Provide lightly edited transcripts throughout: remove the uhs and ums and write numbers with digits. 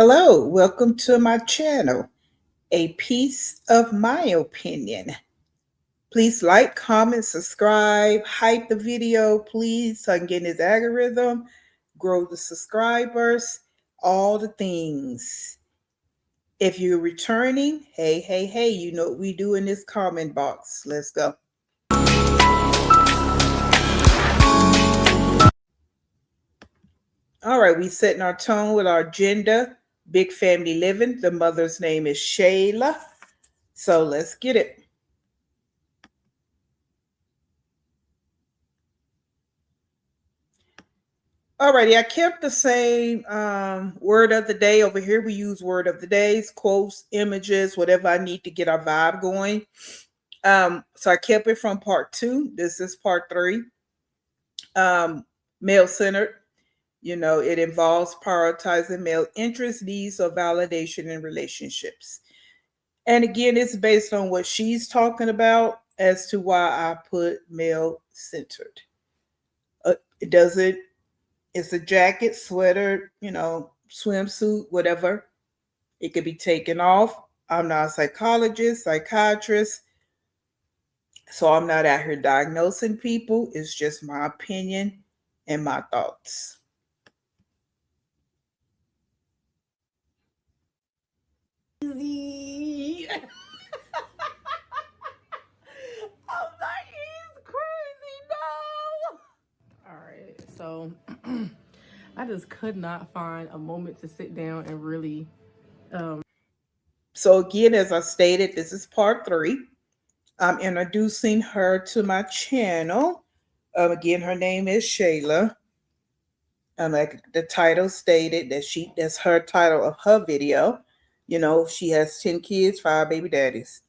Hello, welcome to my channel, A Piece of My Opinion. Please like, comment, subscribe, hype the video, please, so I can get in this algorithm, grow the subscribers, all the things. If you're returning, hey, you know what we do in this comment box. Let's go. All right, we setting our tone with our agenda. Big family living. The mother's name is Shayla. So let's get it. Alrighty, I kept the same word of the day. Over here, we use word of the days, quotes, images, whatever I need to get our vibe going. So I kept it from part 2. This is part 3. Male-centered. You know, it involves prioritizing male interests, needs, or validation in relationships. And again, it's based on what she's talking about as to why I put male-centered. It doesn't. It's a jacket, sweater, swimsuit, whatever. It could be taken off. I'm not a psychologist, psychiatrist, so I'm not out here diagnosing people. It's just my opinion and my thoughts. Easy. I'm like, he's crazy, no. All right, so I just could not find a moment to sit down and really. So again, as I stated, this is part 3. I'm introducing her to my channel. Again, her name is Shayla. Like the title stated, that's her title of her video. You know, she has 10 kids, 5 baby daddies.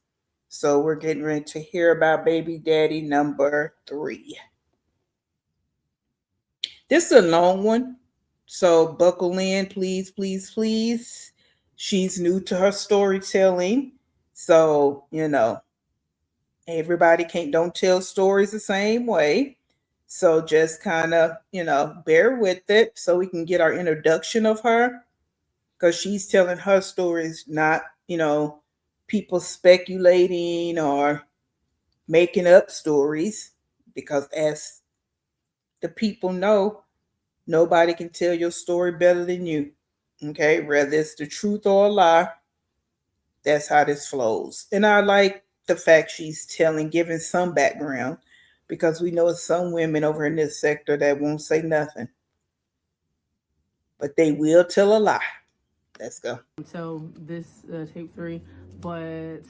So we're getting ready to hear about baby daddy number 3. This is a long one, so buckle in, please, please, please. She's new to her storytelling, so everybody don't tell stories the same way. So just kind of, bear with it so we can get our introduction of her, because she's telling her stories, not, people speculating or making up stories, because as the people know, nobody can tell your story better than you. Okay, whether it's the truth or a lie, that's how this flows. And I like the fact she's giving some background, because we know some women over in this sector that won't say nothing, but they will tell a lie. Let's go. So this tape 3, but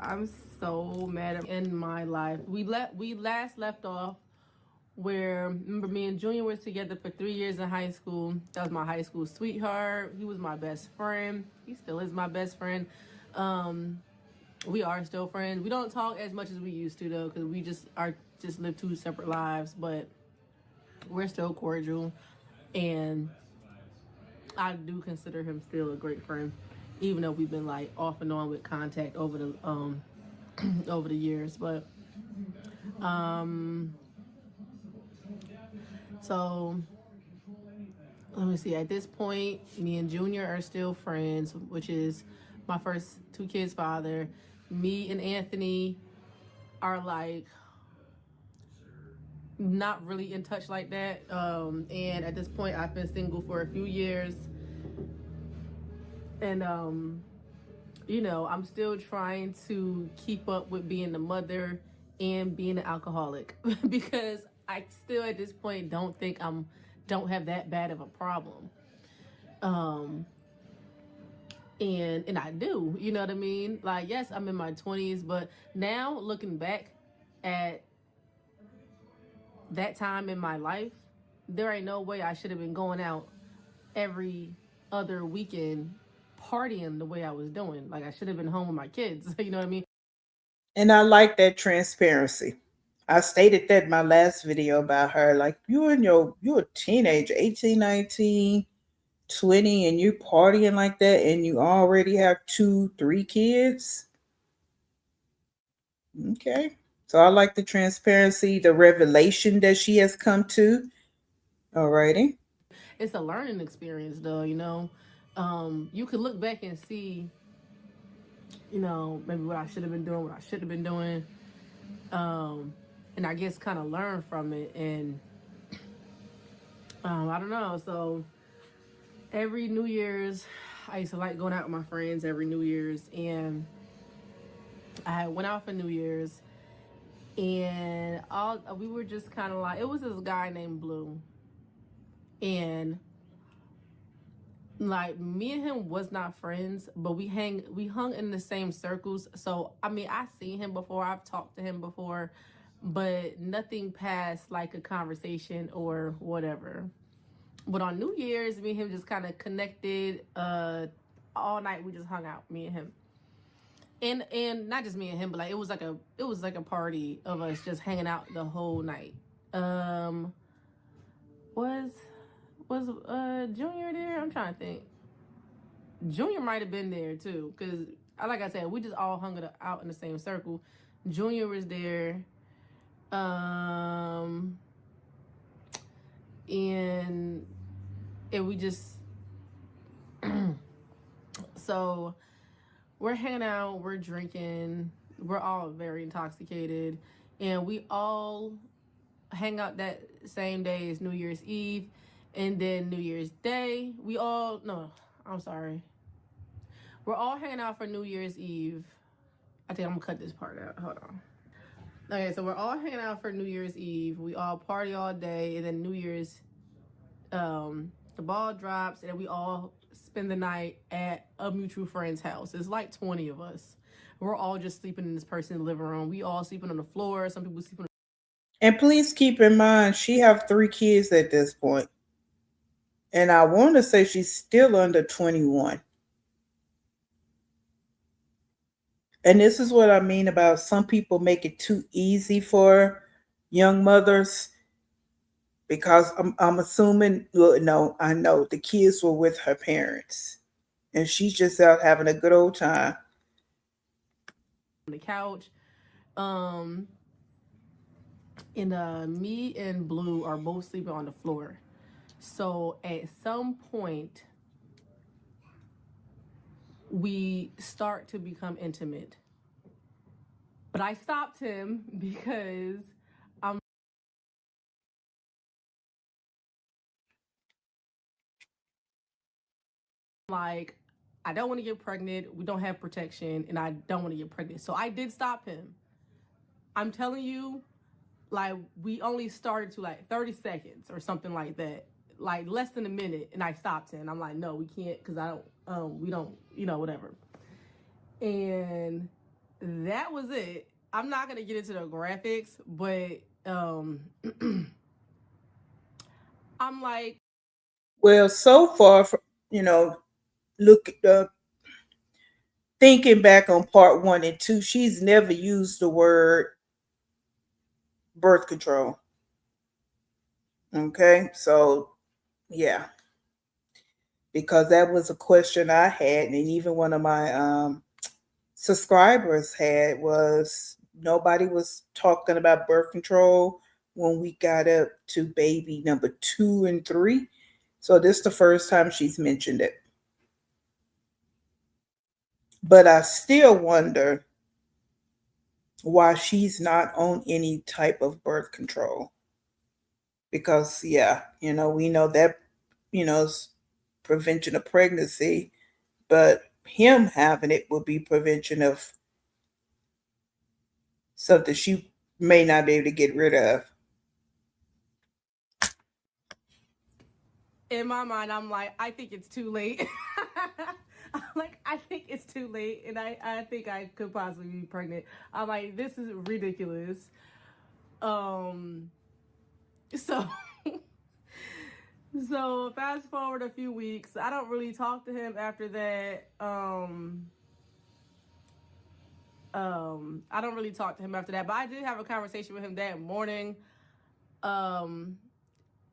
I'm so mad in my life. We last left off where, remember, me and Junior was together for 3 years in high school. That was my high school sweetheart. He was my best friend. He still is my best friend. We are still friends. We don't talk as much as we used to, though, because we just live 2 separate lives, but we're still cordial, and I do consider him still a great friend, even though we've been like off and on with contact over the over the years. But so let me see. At this point, me and Junior are still friends, which is my first 2 kids' father. Me and Anthony are like not really in touch like that. And at this point, I've been single for a few years, and I'm still trying to keep up with being a mother and being an alcoholic because I still at this point don't think don't have that bad of a problem. And I do, you know what I mean? Like, yes, I'm in my 20s, but now looking back at that time in my life, there ain't no way I should have been going out every other weekend partying the way I was doing. Like, I should have been home with my kids. You know what I mean? And I like that transparency. I stated that in my last video about her. Like, you're a teenager, 18, 19, 20, and you partying like that, and you already have 2, 3 kids. Okay. So I like the transparency, the revelation that she has come to. Alrighty. It's a learning experience, though, you could look back and see, maybe what I should have been doing, what I should have been doing, and I guess kind of learn from it. And I don't know. So every New Year's, I used to like going out with my friends every New Year's, and I went out for New Year's, and all we were just kind of like, it was this guy named Blue, and like me and him was not friends, but we hung in the same circles. So I mean, I've seen him before, I've talked to him before, but nothing past like a conversation or whatever. But on New Year's, me and him just kind of connected. All night we just hung out, me and him, and not just me and him, but like it was like a party of us just hanging out the whole night. Um, was was Junior there? I'm trying to think. Junior might have been there too, because like I said, we just all hung it out in the same circle. Junior was there, um, and we just so we're hanging out, we're drinking, we're all very intoxicated, and we all hang out that same day as New Year's Eve, and then New Year's Day. We all no, I'm sorry. We're all hanging out for New Year's Eve. I think I'm gonna cut this part out. Hold on. Okay, so we're all hanging out for New Year's Eve. We all party all day, and then New Year's, the ball drops, and we all spend the night at a mutual friend's house. It's like 20 of us. We're all just sleeping in this person's living room. We all sleeping on the floor. Some people sleeping. And please keep in mind, she have 3 kids at this point, and I want to say she's still under 21. And this is what I mean about some people make it too easy for young mothers, because I'm assuming, well, no, I know the kids were with her parents and she's just out having a good old time. On the couch. Um, and me and Blue are both sleeping on the floor. So at some point, we start to become intimate. But I stopped him because I'm like, I don't want to get pregnant. We don't have protection, and I don't want to get pregnant. So I did stop him. I'm telling you, like, we only started to like 30 seconds or something like that, like less than a minute, and I stopped him. I'm like, no, we can't, because I don't, we don't, whatever. And that was it. I'm not gonna get into the graphics, but I'm like, Well, so far, you know, look, thinking back on part 1 and 2, she's never used the word birth control. Okay, so yeah, because that was a question I had, and even one of my subscribers had, was nobody was talking about birth control when we got up to baby number 2 and 3. So this is the first time she's mentioned it. But I still wonder why she's not on any type of birth control. Because yeah, we know that, is prevention of pregnancy, but him having it would be prevention of something she may not be able to get rid of. in my mind, I'm like, I think it's too late. I'm like, I think it's too late, and I think I could possibly be pregnant. I'm like, this is ridiculous. Um, so so fast forward a few weeks, I don't really talk to him after that. I don't really talk to him after that, but I did have a conversation with him that morning. Um,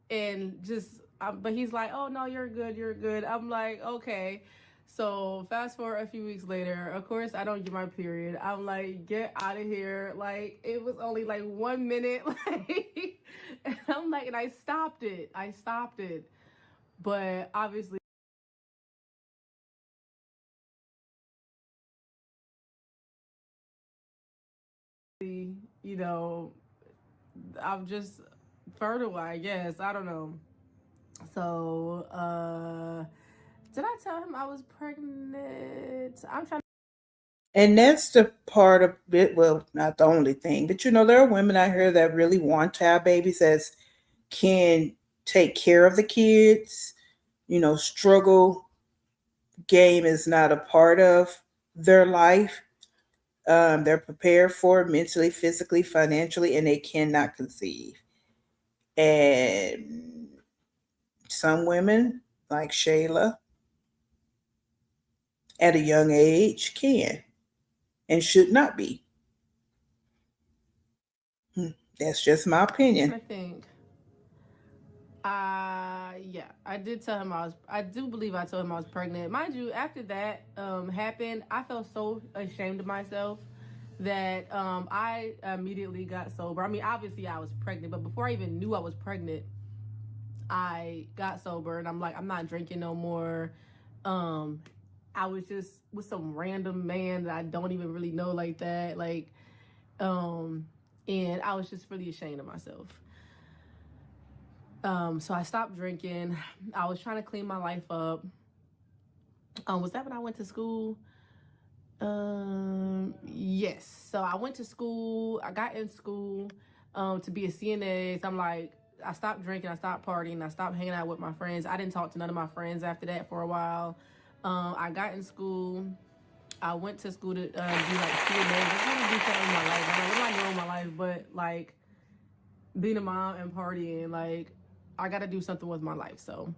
and just, but he's like, oh no, you're good, you're good. I'm like, okay. So fast forward a few weeks later, of course I don't get my period. I'm like, get out of here. Like, it was only like 1 minute. Like, and I'm like, and I stopped it. But obviously you know, I'm just fertile, I guess. I don't know. So, did I tell him I was pregnant? I'm trying. And that's the part of it. Well, not the only thing, but there are women out here that really want to have babies that can take care of the kids. Struggle game is not a part of their life. They're prepared for it mentally, physically, financially, and they cannot conceive. And some women, like Shayla, at a young age, can and should not be. That's just my opinion. I think. Yeah, I did tell him I was. I do believe I told him I was pregnant. Mind you, after that happened, I felt so ashamed of myself that I immediately got sober. I mean, obviously I was pregnant, but before I even knew I was pregnant, I got sober, and I'm like, I'm not drinking no more. Um, I was just with some random man that I don't even really know like that, um, and I was just really ashamed of myself. So I stopped drinking. I was trying to clean my life up. Was that when I went to school? Yes. So I went to school. I got in school to be a CNA. So I'm like, I stopped drinking. I stopped partying. I stopped hanging out with my friends. I didn't talk to none of my friends after that for a while. I got in school. I went to school to do like CNA. I was trying to do something in my life. I'm like, what am I doing in my life? But like being a mom and partying, like I got to do something with my life. So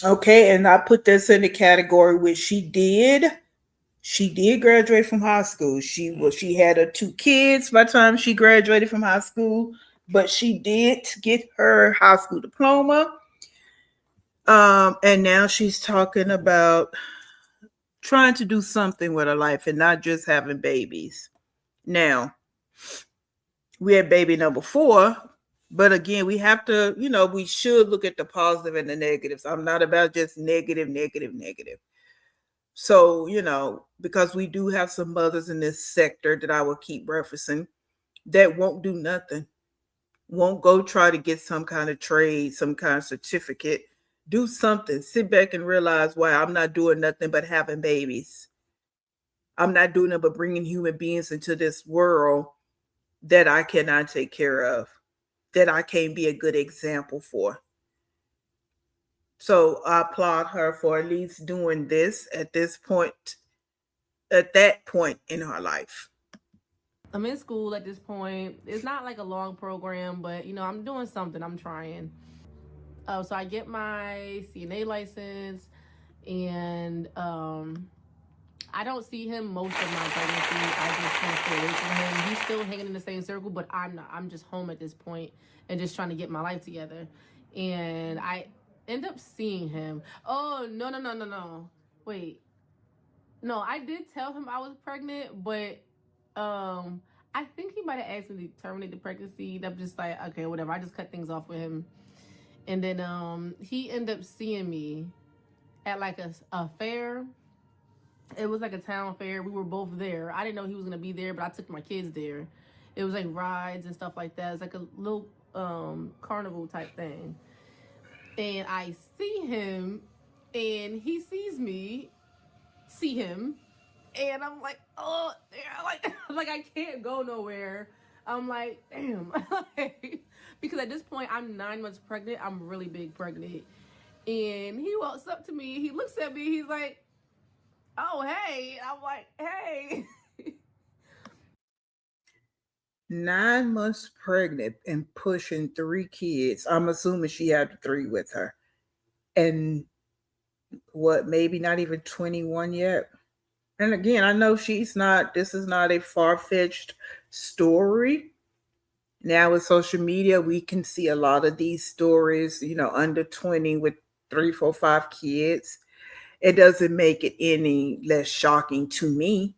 Okay, and I put this in the category which she did. She did graduate from high school. She had her two kids by the time she graduated from high school, but she did get her high school diploma. And now she's talking about trying to do something with her life and not just having babies. Now, we had baby number 4, but again, we have to, we should look at the positive and the negatives. I'm not about just negative, negative, negative. So, because we do have some mothers in this sector that I will keep referencing that won't do nothing, won't go try to get some kind of trade, some kind of certificate, do something, sit back and realize, wow, I'm not doing nothing but having babies. I'm not doing it but bringing human beings into this world that I cannot take care of, that I can't be a good example for. So I applaud her for at least doing this at that point in her life. I'm in school at this point. It's not like a long program, but I'm doing something. I'm trying. So I get my CNA license, and I don't see him most of my pregnancy. I just can't stay away from him. He's still hanging in the same circle, but I'm not. I'm just home at this point and just trying to get my life together. And I end up seeing him. Oh, no, no, no, no, no. Wait. No, I did tell him I was pregnant, but um I think he might have asked me to terminate the pregnancy. I'm just like, okay, whatever. I just cut things off with him. And then he ended up seeing me at like a fair. It was like a town fair. We were both there. I didn't know he was gonna be there, but I took my kids there. It was like rides and stuff like that. It's like a little carnival type thing. And I see him, and he sees me, see him, and I'm like, oh, yeah, like I can't go nowhere. I'm like, damn, because at this point I'm 9 months pregnant. I'm really big pregnant, and he walks up to me. He looks at me. He's like, oh hey. I'm like, hey. 9 months pregnant and pushing 3 kids. I'm assuming she had the 3 with her. And what, maybe not even 21 yet. And again, I know this is not a far fetched story. Now with social media, we can see a lot of these stories, under 20 with 3, 4, 5 kids. It doesn't make it any less shocking to me.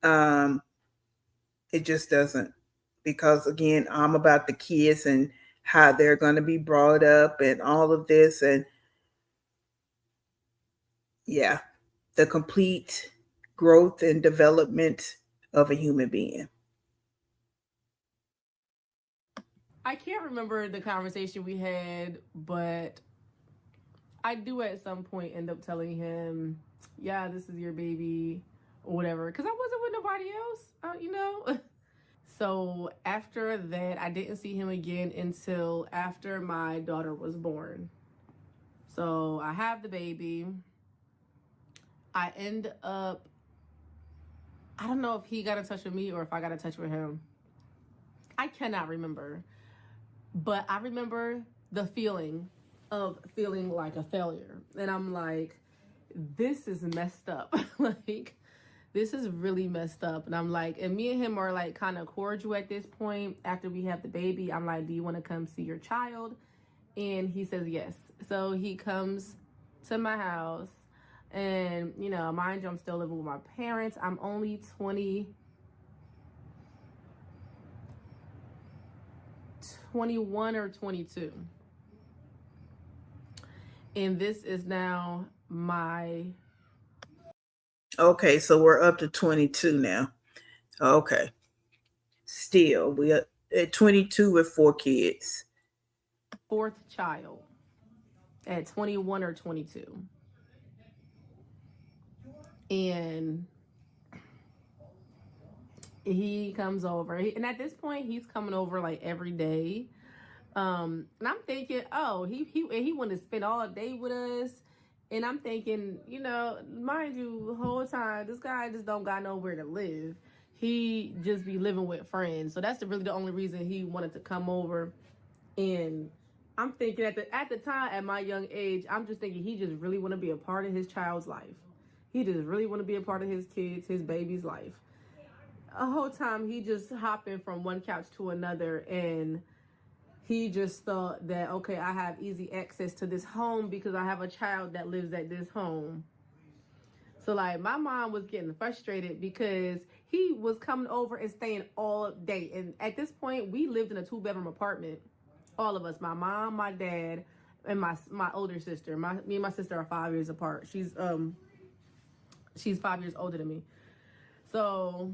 Um, it just doesn't. Because again, I'm about the kids and how they're going to be brought up and all of this. And yeah, the complete growth and development of a human being. I can't remember the conversation we had, but I do at some point end up telling him, yeah, this is your baby or whatever, because I wasn't with nobody else, So after that, I didn't see him again until after my daughter was born. So I have the baby. I end up, I don't know if he got in touch with me or if I got in touch with him. I cannot remember. But I remember the feeling of feeling like a failure. And I'm like, this is messed up. Like, this is really messed up. And I'm like, and me and him are like kind of cordial at this point. After we have the baby, I'm like, do you want to come see your child? And he says yes. So he comes to my house. And, mind you, I'm still living with my parents. I'm only 21 or 22. And this is now my... Okay, so we're up to 22 now. Okay. Still, we are at 22 with 4 kids. fourth child at 21 or 22. And he comes over. And at this point, he's coming over like every day. And I'm thinking, oh, he wanted to spend all day with us. And I'm thinking, mind you, the whole time, this guy just don't got nowhere to live. He just be living with friends. So that's really the only reason he wanted to come over. And I'm thinking at the time, at my young age, I'm just thinking he just really want to be a part of his child's life. He just really want to be a part of his kids, his baby's life. A whole time he just hopping from one couch to another, and he just thought that, okay, I have easy access to this home because I have a child that lives at this home. So like my mom was getting frustrated because he was coming over and staying all day. And at this point, we lived in a 2-bedroom apartment. All of us, my mom, my dad, and my older sister. Me and my sister are 5 years apart. She's 5 years older than me. So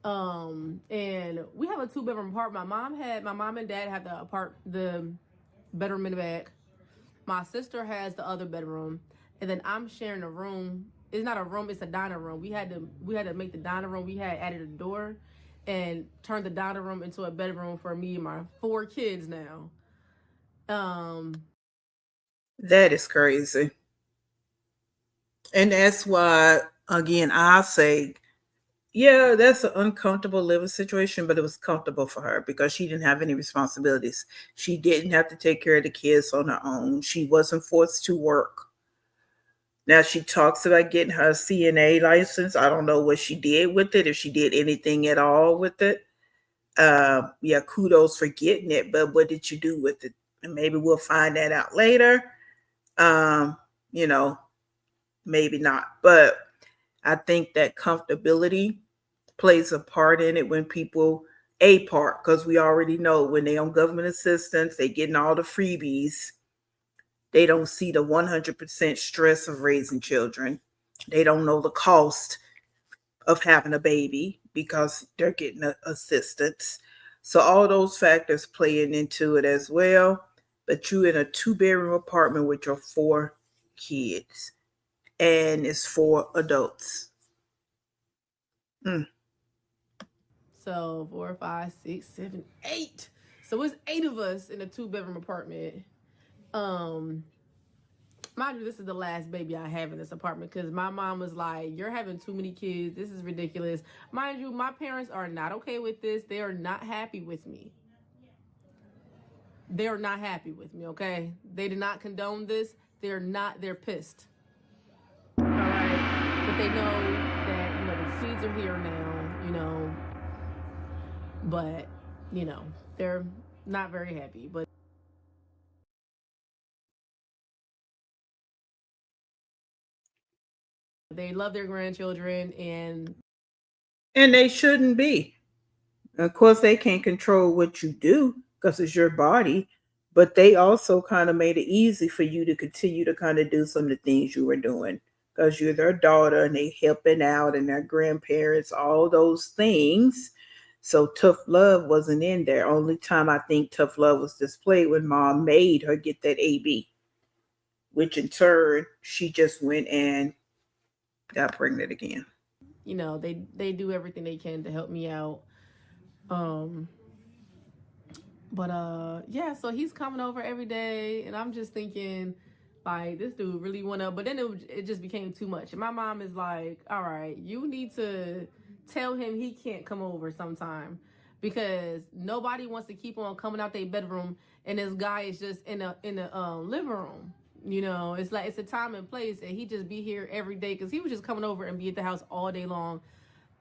and we have a 2-bedroom apartment. My mom and dad have the bedroom in the back. My sister has the other bedroom, and then I'm sharing a room. It's not a room, it's a dining room. We had to make the dining room. We had added a door and turned the dining room into a bedroom for me and my 4 kids now. That is crazy. And that's why, again, I say, yeah, that's an uncomfortable living situation, but it was comfortable for her because she didn't have any responsibilities. She didn't have to take care of the kids on her own. She wasn't forced to work. Now she talks about getting her CNA license. I don't know what she did with it, if she did anything at all with it. Yeah, kudos for getting it, but what did you do with it? And maybe we'll find that out later. You know, maybe not. But I think that comfortability plays a part in it when people, a part, because we already know when they on government assistance, they getting all the freebies. They don't see the 100% stress of raising children. They don't know the cost of having a baby because they're getting assistance. So all those factors playing into it as well. But you in a 2-bedroom apartment with your 4 kids, and it's 4 adults. So 4, 5, 6, 7, 8. So it's 8 of us in a 2-bedroom apartment. Mind you, this is the last baby I have in this apartment because my mom was like, you're having too many kids. This is ridiculous. Mind you, my parents are not okay with this. They are not happy with me. They are not happy with me, okay? They did not condone this. They're pissed. All right? But they know that, the kids are here now, but, they're not very happy. But they love their grandchildren, and they shouldn't be. Of course, they can't control what you do because it's your body, but they also kind of made it easy for you to continue to kind of do some of the things you were doing because you're their daughter and they helping out and their grandparents, all those things. So tough love wasn't in there. Only time I think tough love was displayed when mom made her get that AB, which in turn she just went and got pregnant again. You know, they do everything they can to help me out. Um, but yeah, so he's coming over every day, and I'm just thinking, like, this dude really wanna. But then it just became too much. And my mom is like, all right, you need to tell him he can't come over sometime, because nobody wants to keep on coming out their bedroom, and this guy is just in the living room. You know, it's like it's a time and place, and he just be here every day because he was just coming over and be at the house all day long.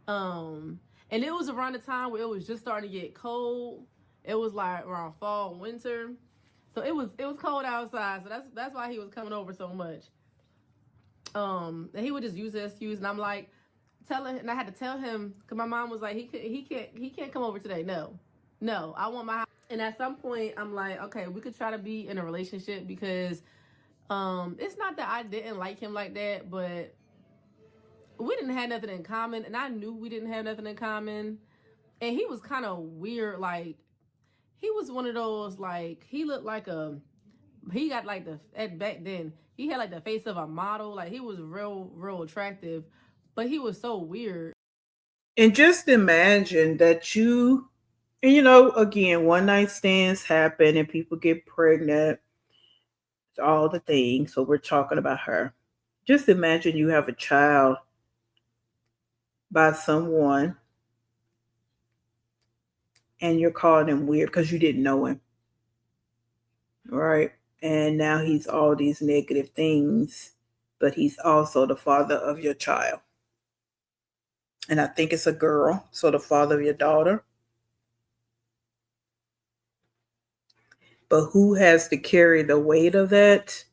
Um, and it was around the time where it was just starting to get cold. It was like around fall, winter. So it was cold outside. So that's why he was coming over so much. And he would just use the excuse, and I'm like telling, and I had to tell him because my mom was like, he can't come over today. No, I want my house. And at some point, I'm like, okay, we could try to be in a relationship because it's not that I didn't like him like that, but we didn't have nothing in common, and I knew we didn't have nothing in common. And he was kind of weird, like he was one of those, like he looked like he got like the at back then he had like the face of a model, like he was real attractive, but he was so weird. And just imagine that and again, one night stands happen and people get pregnant, all the things. So we're talking about her. Just imagine you have a child by someone and you're calling him weird because you didn't know him, right? And now he's all these negative things, but he's also the father of your child. And I think it's a girl, so the father of your daughter. But who has to carry the weight of that?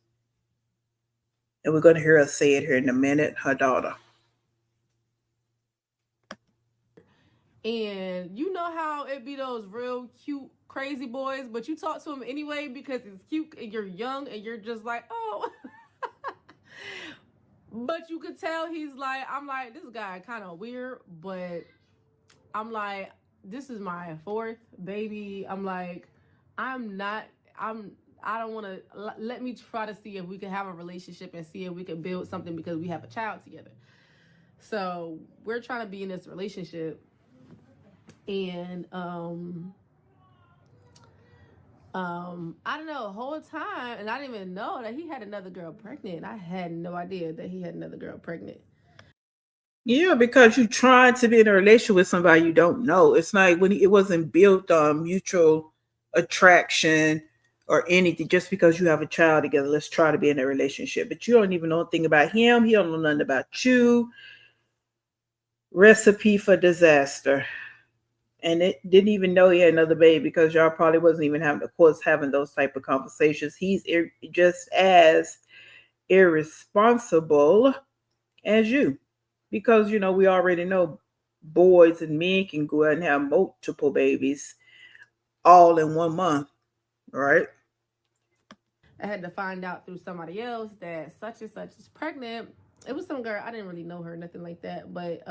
And we're going to hear her say it here in a minute, her daughter. And you know how it be those real cute crazy boys, but you talk to him anyway because it's cute and you're young and you're just like, oh. But you could tell he's like, I'm like, this guy kind of weird, but I'm like, this is my fourth baby. I'm like, I'm not, I'm, I don't want to, let me try to see if we can have a relationship and see if we can build something because we have a child together. So we're trying to be in this relationship. And, I don't know, the whole time, and I didn't even know that he had another girl pregnant. I had no idea that he had another girl pregnant. Yeah, because you trying to be in a relationship with somebody you don't know. It's like when it wasn't built on mutual attraction or anything. Just because you have a child together, let's try to be in a relationship. But you don't even know anything about him. He don't know nothing about you. Recipe for disaster. And it didn't even know he had another baby because y'all probably wasn't even having, of course, having those type of conversations. He's just as irresponsible as you, because we already know boys and men can go out and have multiple babies all in 1 month, right? I had to find out through somebody else that such and such is pregnant. It was some girl, I didn't really know her, nothing like that, but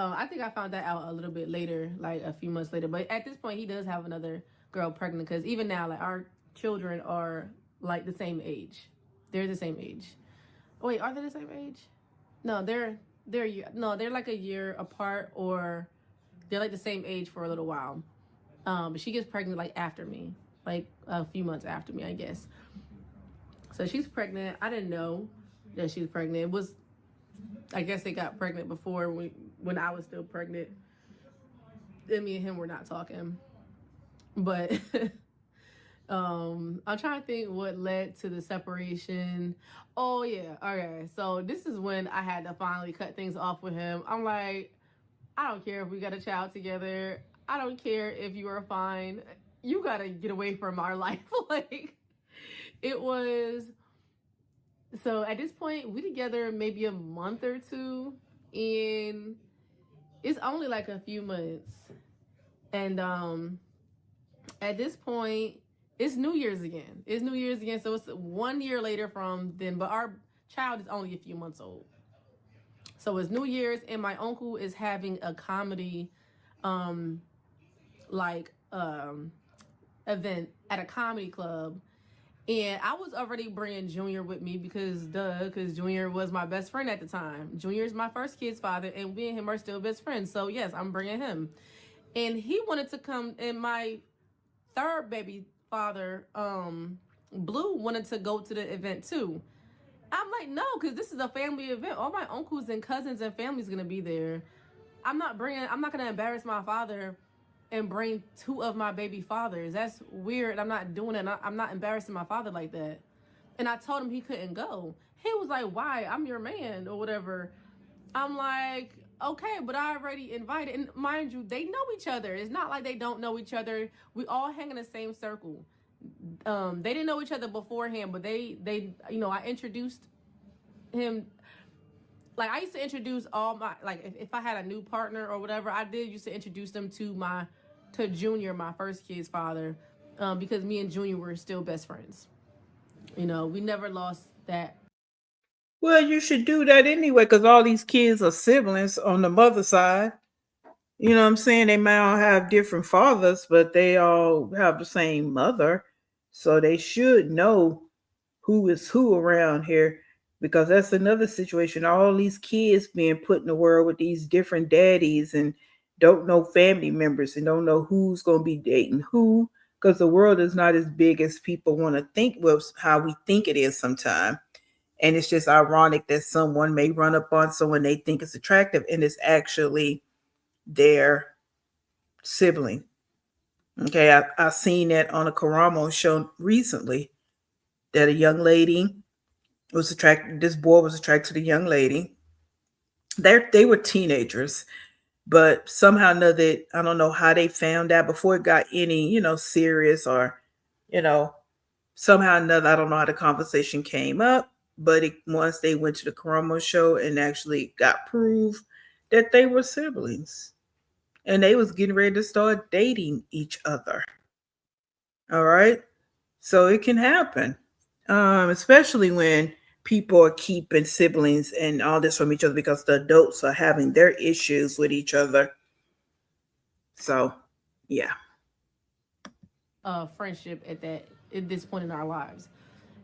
I think I found that out a little bit later, like a few months later. But at this point, he does have another girl pregnant because even now, like our children are like the same age. They're the same age. Oh, wait, are they the same age? No, they're like a year apart, or they're like the same age for a little while. But she gets pregnant like after me, like a few months after me, I guess. So she's pregnant. I didn't know that she was pregnant. It was, I guess they got pregnant before when I was still pregnant. And me and him were not talking. But I'm trying to think what led to the separation. Oh yeah, okay. So this is when I had to finally cut things off with him. I'm like, I don't care if we got a child together. I don't care if you are fine. You gotta get away from our life. Like it was. So at this point, we together maybe a month or two, and it's only like a few months. And at this point, it's New Year's again. It's New Year's again, so it's 1 year later from then. But child is only a few months old. So it's New Year's, and my uncle is having a comedy, um, like event at a comedy club. And I was already bringing Junior with me because Junior was my best friend at the time. Junior is my first kid's father, and me and him are still best friends. So yes, I'm bringing him. And he wanted to come, and my third baby father, Blue, wanted to go to the event too. I'm like, no, because this is a family event. All my uncles and cousins and family's gonna be there. I'm not gonna embarrass my father and bring two of my baby fathers. That's weird. I'm not doing it. I'm not embarrassing my father like that. And I told him he couldn't go. He was like, why? I'm your man or whatever. I'm like, okay, but I already invited. And mind you, they know each other. It's not like they don't know each other. We all hang in the same circle. They didn't know each other beforehand, but I introduced him. Like, I used to introduce all my, like, if I had a new partner or whatever, I did used to introduce them to Junior, my first kid's father, because me and Junior were still best friends. We never lost that. Well, you should do that anyway, because all these kids are siblings on the mother side. You know what I'm saying? They might all have different fathers, but they all have the same mother. So they should know who is who around here, because that's another situation. All these kids being put in the world with these different daddies and don't know family members and don't know who's going to be dating who, because the world is not as big as people want to think, well, how we think it is sometimes. And it's just ironic that someone may run up on someone they think is attractive and it's actually their sibling. Okay, I seen that on a Karamo show recently, that a young lady was attracted. This boy was attracted to the young lady. They were teenagers, but somehow or another, I don't know how they found out before it got any serious, or you know somehow or another, I don't know how the conversation came up. But once they went to the Karamo show and actually got proof that they were siblings, and they was getting ready to start dating each other. All right. So it can happen, especially when people are keeping siblings and all this from each other because the adults are having their issues with each other. So, yeah. Friendship at this point in our lives.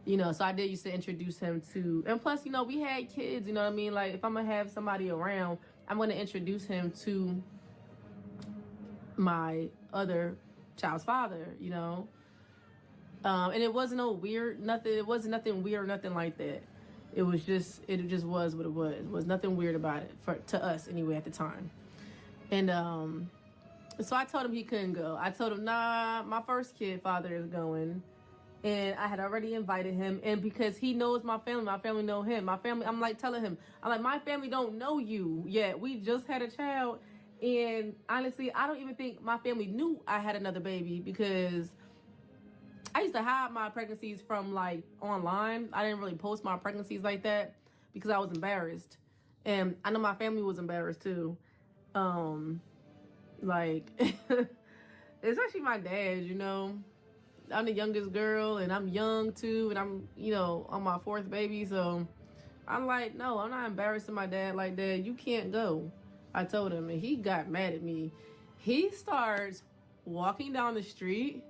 So I did used to introduce him to, and plus, we had kids. You know what I mean? Like, if I'm gonna have somebody around, I'm gonna introduce him to my other child's father. And it wasn't no weird nothing. It wasn't nothing weird, nothing like that. It just was what it was. It was nothing weird about it to us anyway at the time. And so I told him he couldn't go. I told him, nah, my first kid father is going. And I had already invited him. And because he knows my family know him. My family, I'm like telling him, my family don't know you yet. We just had a child. And honestly, I don't even think my family knew I had another baby, because I used to hide my pregnancies from, like, online. I didn't really post my pregnancies like that because I was embarrassed. And I know my family was embarrassed too. Like, especially my dad. I'm the youngest girl, and I'm young too, and I'm, on my fourth baby. So I'm like, no, I'm not embarrassing my dad like that. You can't go. I told him, and he got mad at me. He starts walking down the street.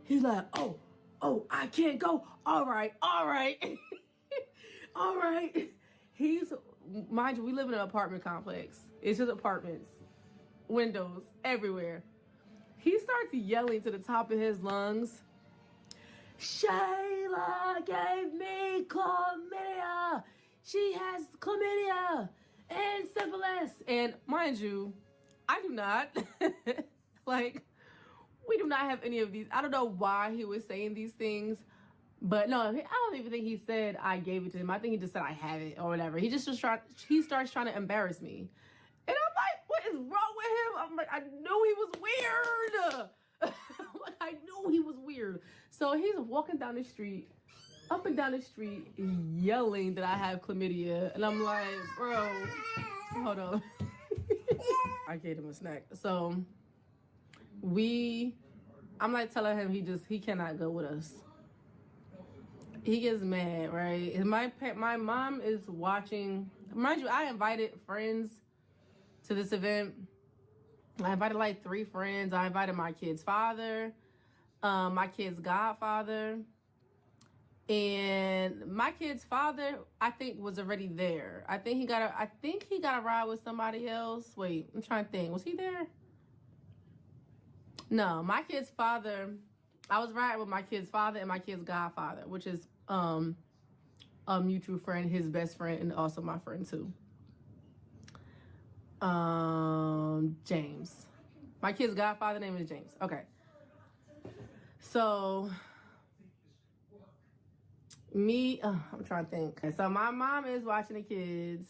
He's like, I can't go. All right. All right. Mind you, we live in an apartment complex. It's just apartments, windows everywhere. He starts yelling to the top of his lungs, Shayla gave me chlamydia. She has chlamydia and syphilis. And mind you, I do not. Like, we do not have any of these. I don't know why he was saying these things. But no, I don't even think he said I gave it to him. I think he just said I have it or whatever. He starts trying to embarrass me. And I'm like, what is wrong with him? I'm like, I knew he was weird. I knew he was weird. So he's walking down the street, up and down the street, yelling that I have chlamydia. And I'm like, bro, hold on. I gave him a snack. So I'm like telling him he cannot go with us. he gets mad, right? And my mom is watching. Mind you, I invited friends to this event. I invited like 3 friends. I invited my kid's father, my kid's godfather, and my kid's father, I think, was already there. I think he got a ride with somebody else. Wait, I'm trying to think. Was he there? No, my kid's father. I was riding with my kid's father and my kid's godfather, which is a mutual friend, his best friend, and also my friend too. James. My kid's godfather name is James. Okay. So I'm trying to think. So my mom is watching the kids,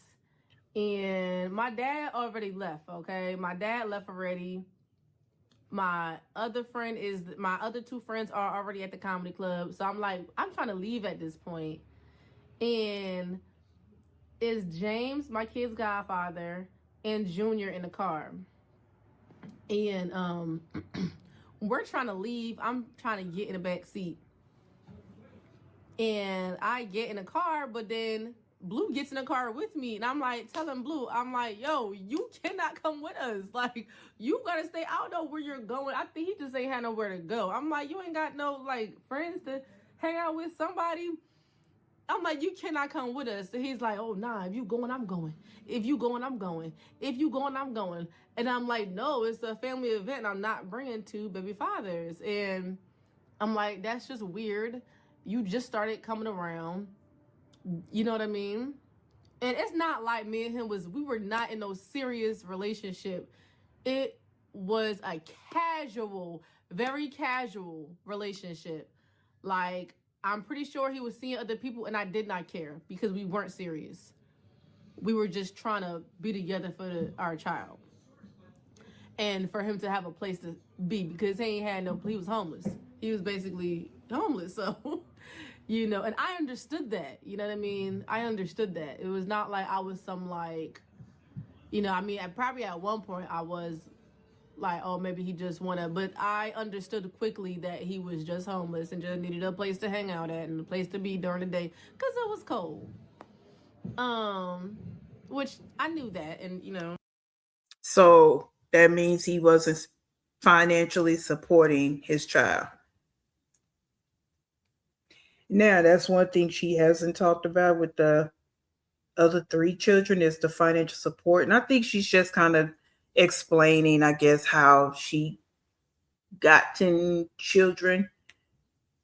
and my dad already left. Okay, my dad left already. My other 2 friends are already at the comedy club. So I'm like, I'm trying to leave at this point, and it's James, my kid's godfather, and Junior in the car, and we're trying to leave. I'm trying to get in the back seat. And I get in the car, but then Blue gets in the car with me. And I'm like, telling Blue, I'm like, yo, you cannot come with us. Like, you gotta stay. I don't know where you're going. I think he just ain't had nowhere to go. I'm like, you ain't got no, like, friends to hang out with somebody. I'm like, you cannot come with us. So he's like, oh, nah, if you going, I'm going. If you going, I'm going. If you going, I'm going. And I'm like, no, it's a family event. I'm not bringing 2 baby fathers. And I'm like, that's just weird. You just started coming around. You know what I mean? And it's not like me and him we were not in no serious relationship. It was a casual, very casual relationship. Like, I'm pretty sure he was seeing other people and I did not care because we weren't serious. We were just trying to be together for our child. And for him to have a place to be, because he was homeless. He was basically homeless. So, and I understood that. You know what I mean? I understood that. It was not like I was some like, probably at one point I was like, oh, maybe he just but I understood quickly that he was just homeless and just needed a place to hang out at and a place to be during the day because it was cold. Which I knew that, and. So that means he wasn't financially supporting his child. Now, that's one thing she hasn't talked about with the other 3 children is the financial support. And I think she's just kind of explaining, I guess, how she got 10 children,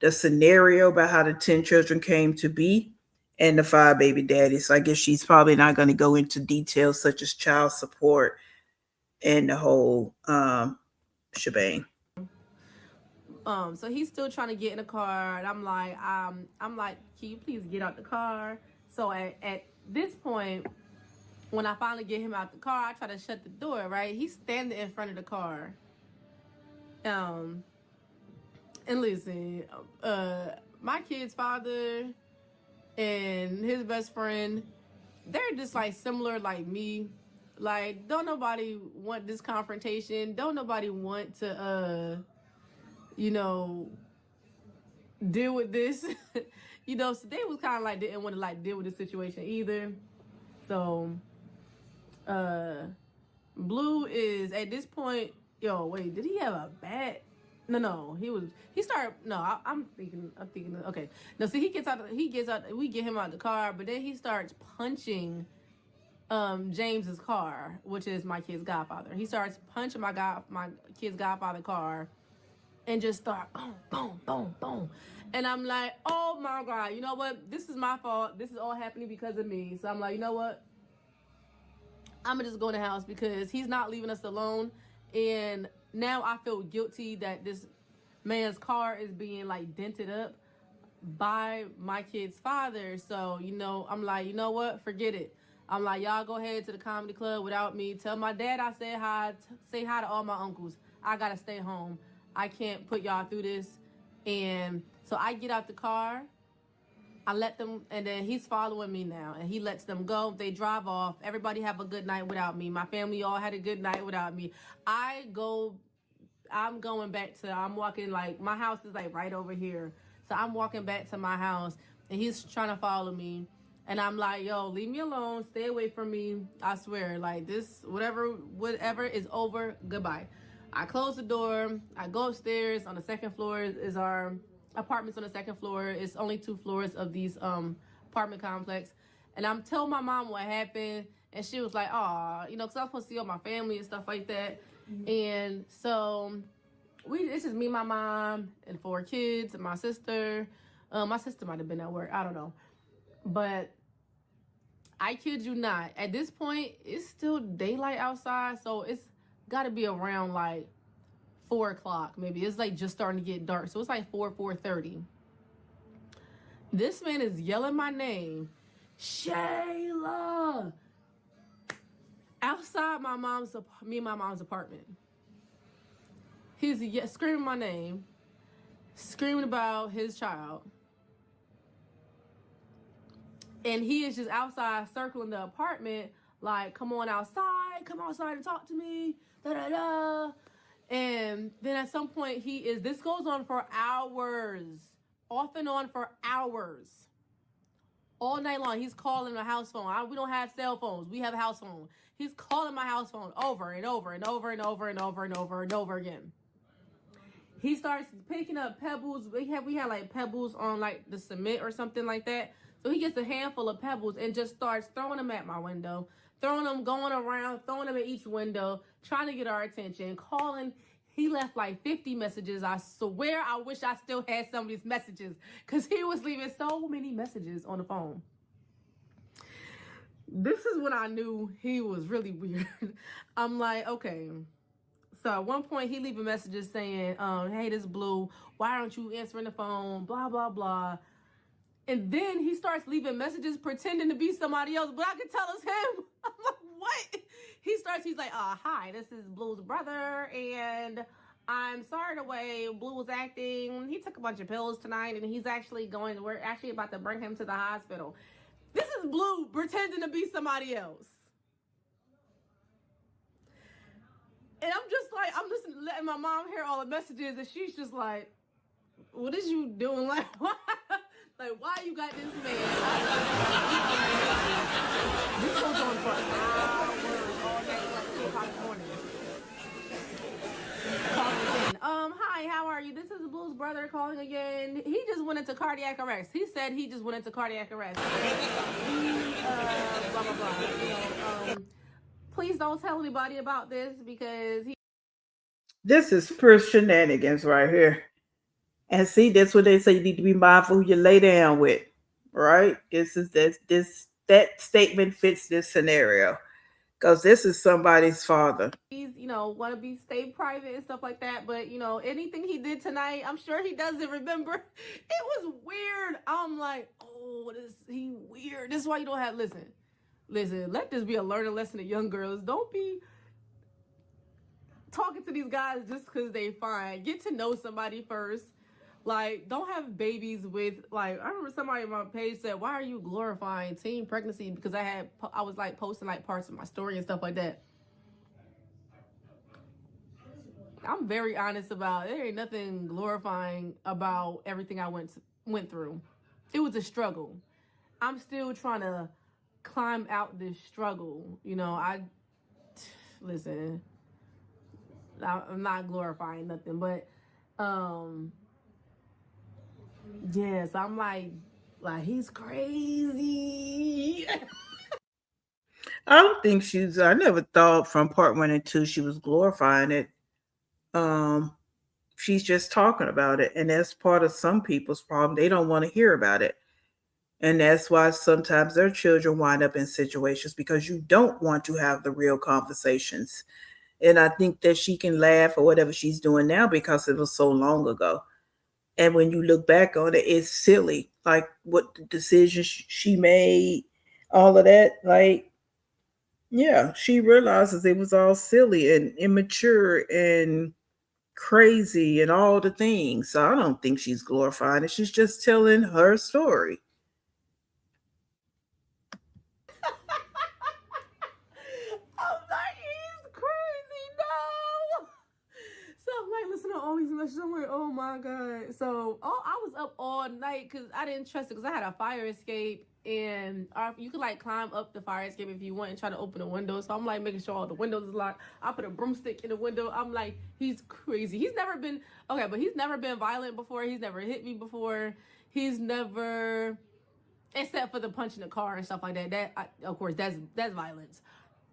the scenario about how the 10 children came to be, and the 5 baby daddies. So I guess she's probably not going to go into details such as child support and the whole shebang. So he's still trying to get in the car, and I'm like, can you please get out the car? So at this point, when I finally get him out the car, I try to shut the door. Right, he's standing in front of the car. And listen, my kid's father and his best friend, they're just like similar like me. Like, don't nobody want this confrontation. Don't nobody want to deal with this. So they was kind of like didn't want to like deal with the situation either. So Blue is at this point, wait, did he have a bat? No, I'm thinking, okay. No, see, we get him out the car, but then he starts punching James's car, which is my kid's godfather. He starts punching my kid's godfather car and just start boom, boom, boom, boom. And I'm like, oh my God, you know what? This is my fault. This is all happening because of me. So I'm like, you know what? I'm gonna just go in the house because he's not leaving us alone. And now I feel guilty that this man's car is being like dented up by my kid's father. So, I'm like, you know what? Forget it. I'm like, y'all go ahead to the comedy club without me. Tell my dad I said hi. Say hi to all my uncles. I gotta stay home. I can't put y'all through this. And so I get out the car. I let them, and then he's following me now, and he lets them go. They drive off. Everybody have a good night without me. My family all had a good night without me. I'm walking, like, my house is like right over here. So I'm walking back to my house. and he's trying to follow me. And I'm like, yo, leave me alone. Stay away from me. I swear, like this, whatever is over. Goodbye. I close the door. I go upstairs. On the second floor is our apartments. On the second floor, it's only 2 floors of these apartment complex. And I'm telling my mom what happened, and she was like, "Oh, you know, because I was supposed to see all my family and stuff like that." And so it's just me, my mom, and 4 kids, and my sister. My sister might have been at work. I don't know. But I kid you not, at this point, it's still daylight outside, so it's got to be around like 4 o'clock, maybe. It's like just starting to get dark, so it's like 4:30. This man is yelling my name, Shayla, outside me and my mom's apartment. He's screaming my name, screaming about his child. And he is just outside circling the apartment, like, come outside and talk to me, da da da. And then at some point, this goes on for hours, off and on for hours. All night long, he's calling my house phone. We don't have cell phones. We have a house phone. He's calling my house phone over and over and over and over and over and over and over again. He starts picking up pebbles. We had like pebbles on like the cement or something like that. So he gets a handful of pebbles and just starts throwing them at my window, throwing them, going around, throwing them at each window, trying to get our attention, calling. He left like 50 messages. I swear I wish I still had some of these messages because he was leaving so many messages on the phone. This is when I knew he was really weird. I'm like, okay. So at one point he leaving messages saying, hey, this is Blue. Why aren't you answering the phone? Blah, blah, blah. And then he starts leaving messages pretending to be somebody else, but I can tell it's him. I'm like, what? He's like, hi, this is Blue's brother, and I'm sorry the way Blue was acting. He took a bunch of pills tonight, and we're actually about to bring him to the hospital. This is Blue pretending to be somebody else. And I'm just letting my mom hear all the messages, and she's just like, what is you doing? Like, like, why you got this man? This goes on for hours, all day, like 2 o'clock in the morning. Hi, how are you? This is Blue's brother calling again. He just went into cardiac arrest. He said he just went into cardiac arrest. Blah, blah, blah. You know, please don't tell anybody about this because This is pure shenanigans right here. And see, that's what they say. You need to be mindful who you lay down with, right? That statement fits this scenario because this is somebody's father. he's, want to stay private and stuff like that. But, anything he did tonight, I'm sure he doesn't remember. It was weird. I'm like, oh, is he weird? This is why you don't have, listen, let this be a learning lesson to young girls. Don't be talking to these guys just because they fine. Get to know somebody first. Like, don't have babies with, like, I remember somebody on my page said, why are you glorifying teen pregnancy? Because I was like posting like parts of my story and stuff like that. I'm very honest about it. There ain't nothing glorifying about everything I went through. It was a struggle. I'm still trying to climb out this struggle. Listen, I'm not glorifying nothing, but yes, I'm like he's crazy. I never thought from part 1 and 2 she was glorifying it. She's just talking about it. And that's part of some people's problem. They don't want to hear about it. And that's why sometimes their children wind up in situations because you don't want to have the real conversations. And I think that she can laugh at whatever she's doing now because it was so long ago. And when you look back on it, it's silly. Like what the decisions she made, all of that. Like, yeah, she realizes it was all silly and immature and crazy and all the things. So I don't think she's glorifying it. She's just telling her story. I'm like, he's crazy, no. So I'm like, listen to all these messages. I'm like, oh my God. So, I was up all night because I didn't trust it because I had a fire escape. And you could like climb up the fire escape if you want and try to open a window. So I'm like making sure all the windows is locked. I put a broomstick in the window. I'm like, he's crazy. He's never been violent before. He's never hit me before. He's never, except for the punch in the car and stuff like that. Of course, that's violence.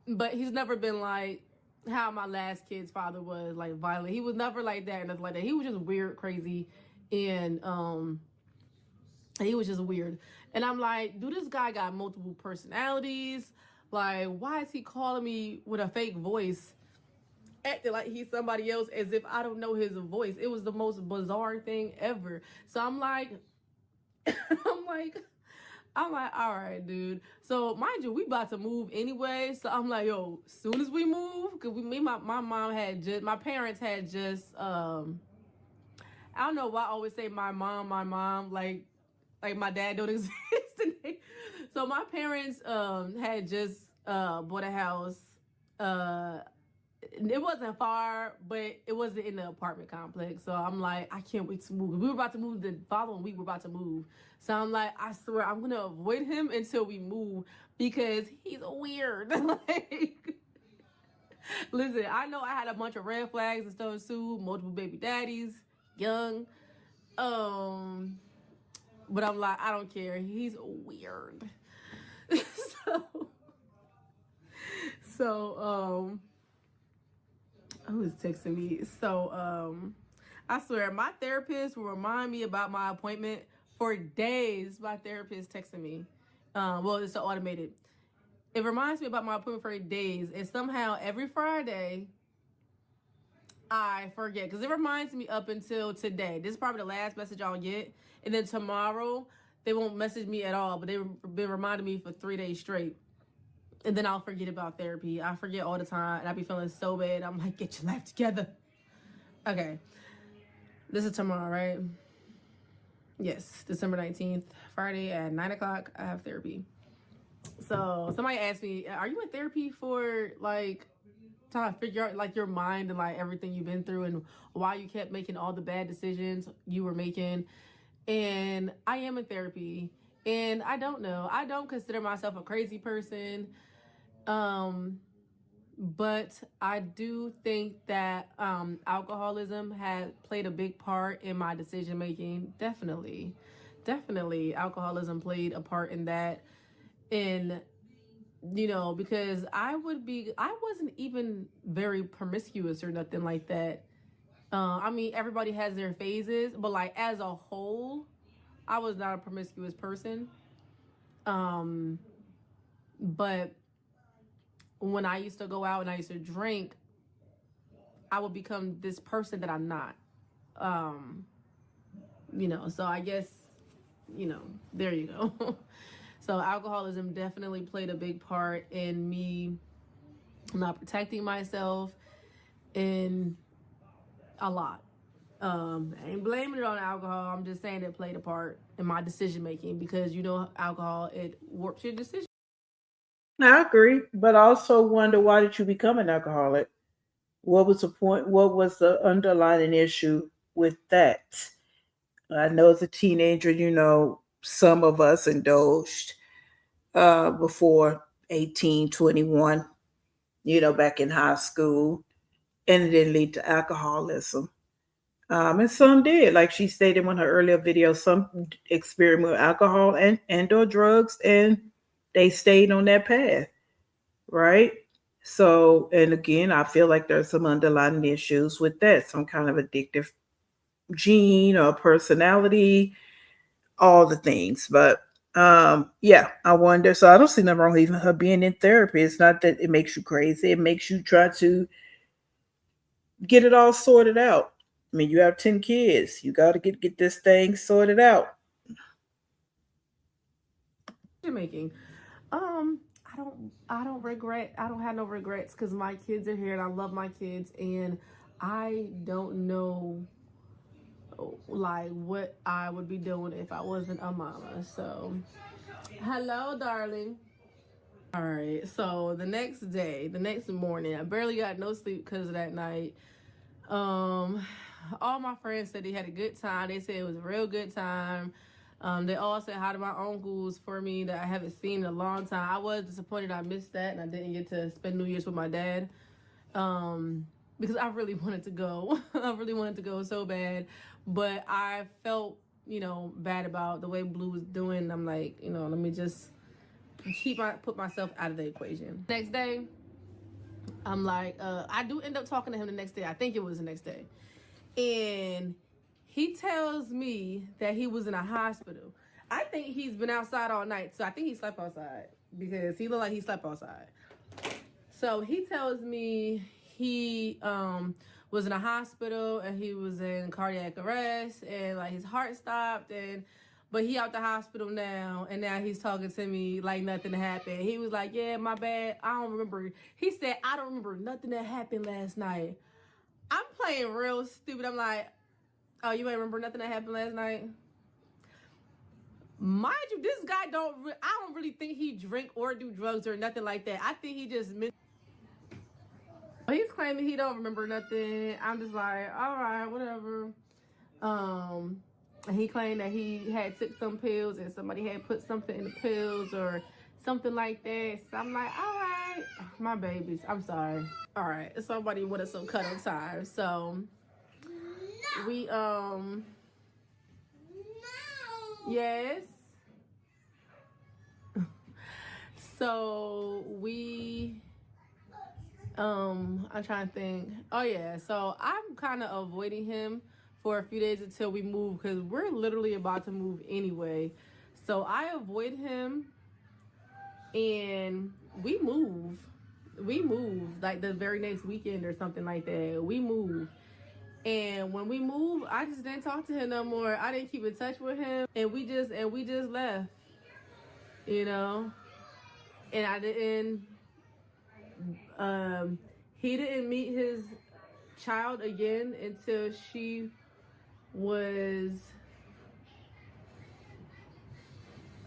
But he's never been like how my last kid's father was, like violent. He was never like that and nothing like that. He was just weird, crazy, and he was just weird. And I'm like, dude, this guy got multiple personalities. Like, why is he calling me with a fake voice, acting like he's somebody else as if I don't know his voice? It was the most bizarre thing ever. So I'm like, I'm like, all right, dude. So mind you, we about to move anyway. So I'm like, yo, soon as we move, cause my parents had just, I don't know why I always say my mom, like my dad don't exist. So my parents had just bought a house. It wasn't far, but it wasn't in the apartment complex. So I'm like, I can't wait to move. We were about to move the following week. We're about to move. So I'm like, I swear I'm gonna avoid him until we move because he's weird. Like, listen, I know I had a bunch of red flags and stuff too. Multiple baby daddies, young. But I'm like, I don't care. He's weird. so who's texting me? So I swear my therapist will remind me about my appointment for days. My therapist texting me. Well, it's automated. It reminds me about my appointment for days, and somehow every Friday I forget because it reminds me up until today. This is probably the last message I'll get, and then tomorrow they won't message me at all. But they've been reminding me for 3 days straight. And then I'll forget about therapy. I forget all the time, and I be feeling so bad. I'm like, get your life together. Okay. This is tomorrow, right? Yes, December 19th, Friday at 9 o'clock, I have therapy. So somebody asked me, are you in therapy for, like, trying to figure out, like, your mind and, like, everything you've been through and why you kept making all the bad decisions you were making? And I am in therapy. And I don't know. I don't consider myself a crazy person. But I do think that alcoholism had played a big part in my decision making. Definitely alcoholism played a part in that. And because I wasn't even very promiscuous or nothing like that. I mean, everybody has their phases, but like as a whole, I was not a promiscuous person. But when I used to go out and I used to drink, I would become this person that I'm not. So I guess, there you go. So alcoholism definitely played a big part in me not protecting myself in a lot. I ain't blaming it on alcohol. I'm just saying it played a part in my decision making because alcohol, it warps your decision. I agree, but I also wonder, why did you become an alcoholic? What was the point? What was the underlying issue with that? I know as a teenager, some of us indulged before 18, 21, back in high school, and it didn't lead to alcoholism. And some did, like she stated in one of her earlier videos, some experiment with alcohol and or drugs, and they stayed on that path, right? So, and again, I feel like there's some underlying issues with that, some kind of addictive gene or personality, all the things. But yeah, I wonder. So I don't see nothing wrong with even her being in therapy. It's not that it makes you crazy. It makes you try to get it all sorted out. I mean, you have 10 kids. You got to get this thing sorted out. Making. I don't have no regrets because my kids are here and I love my kids, and I don't know like what I would be doing if I wasn't a mama. So hello, darling. All right, so the next morning, I barely got no sleep because of that night. all my friends said they had a good time. They said it was a real good time. They all said hi to my uncles for me that I haven't seen in a long time. I was disappointed I missed that and I didn't get to spend New Year's with my dad. Because I really wanted to go. I really wanted to go so bad. But I felt, bad about the way Blue was doing. I'm like, let me just put myself out of the equation. Next day, I'm like, I do end up talking to him the next day. I think it was the next day. And he tells me that he was in a hospital. I think he's been outside all night. So I think he slept outside because he looked like he slept outside. So he tells me he was in a hospital and he was in cardiac arrest and like his heart stopped but he out the hospital now and now he's talking to me like nothing happened. He was like, yeah, my bad. I don't remember. He said, I don't remember nothing that happened last night. I'm playing real stupid. I'm like, oh, you ain't remember nothing that happened last night? Mind you, this guy I don't really think he drink or do drugs or nothing like that. I think he just he's claiming he don't remember nothing. I'm just like, all right, whatever. And he claimed that he had took some pills and somebody had put something in the pills or something like that. So I'm like, all right, my babies. I'm sorry. All right, somebody wanted some cuddle time. So we yes. So we I'm trying to think. Oh yeah, so I'm kind of avoiding him for a few days until we move because we're literally about to move anyway. So I avoid him and we move. We move like the very next weekend or something like that. We move. And when we moved, I just didn't talk to him no more. I didn't keep in touch with him and we just left. And I didn't he didn't meet his child again until she was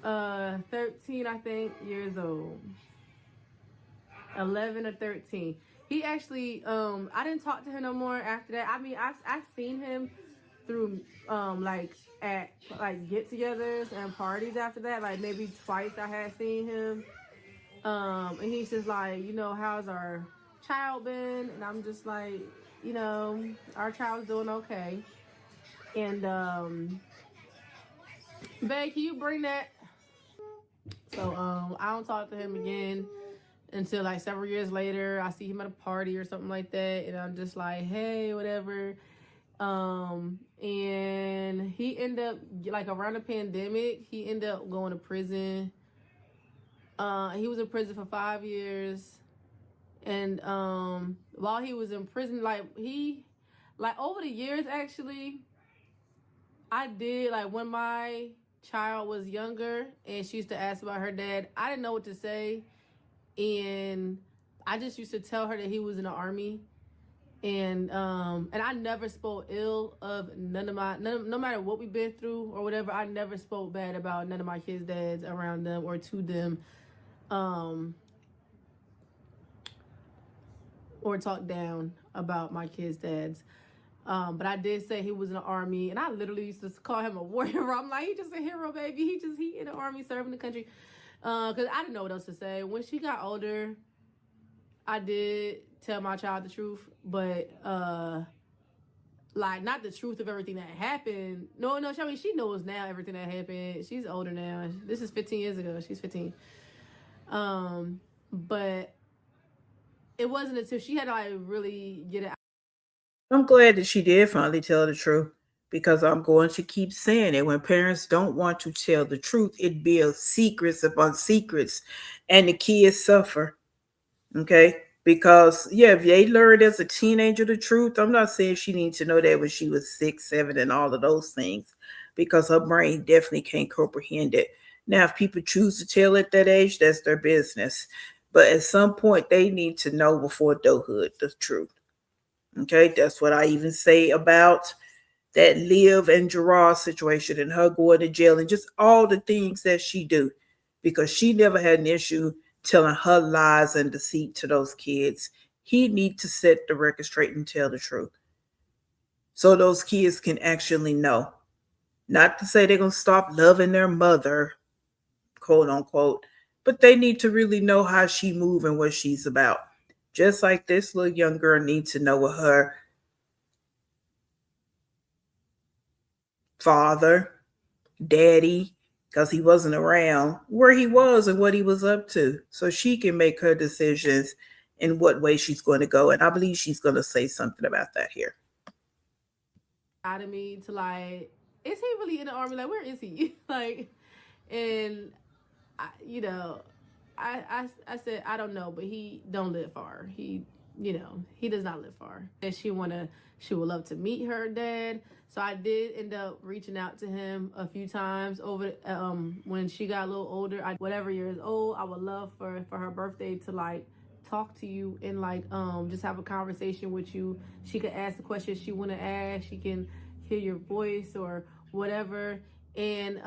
13, I think, years old. 11 or 13. He actually I didn't talk to him no more after that. I mean, I've seen him through like at like get-togethers and parties after that. Like maybe twice I had seen him. And he's just like, how's our child been? And I'm just like, our child's doing okay. And babe, can you bring that? So I don't talk to him again until like several years later. I see him at a party or something like that, and I'm just like, hey, whatever. And he ended up like around the pandemic, he ended up going to prison. He was in prison for 5 years. And while he was in prison, like over the years actually, I did like when my child was younger and she used to ask about her dad, I didn't know what to say. And I just used to tell her that he was in the army. And I never spoke ill of no matter what we've been through or whatever, I never spoke bad about none of my kids' dads around them or to them. Or talk down about my kids' dads. But I did say he was in the army, and I literally used to call him a warrior. I'm like, he just a hero, baby. He in the army serving the country. Because I didn't know what else to say. When she got older, I did tell my child the truth, but like not the truth of everything that happened. No, I mean, she knows now everything that happened. She's older now. This is 15 years ago. She's 15. But it wasn't until she had to like really get it out. I'm glad that she did finally tell the truth because I'm going to keep saying it. When parents don't want to tell the truth, it builds secrets upon secrets and the kids suffer. Okay? Because, yeah, if they learned as a teenager the truth, I'm not saying she needs to know that when she was 6, 7, and all of those things because her brain definitely can't comprehend it. Now, if people choose to tell at that age, that's their business. But at some point, they need to know before adulthood the truth. Okay, that's what I even say about that Liv and Gerard situation and her going to jail and just all the things that she do because she never had an issue telling her lies and deceit to those kids. He need to set the record straight and tell the truth. so those kids can actually know. Not to say they're going to stop loving their mother, quote unquote, but they need to really know how she move and what she's about. Just like this little young girl needs to know what her father, daddy, because he wasn't around, where he was and what he was up to, so she can make her decisions in what way she's going to go. And I believe she's going to say something about that here. Out of me to like, is he really in the army? Like, where is he? Like, and I, I said I don't know, but he don't live far. He does not live far. And she would love to meet her dad. So I did end up reaching out to him a few times over when she got a little older. Whatever years old, I would love for her birthday to like talk to you and like just have a conversation with you. She could ask the questions she want to ask. She can hear your voice or whatever. And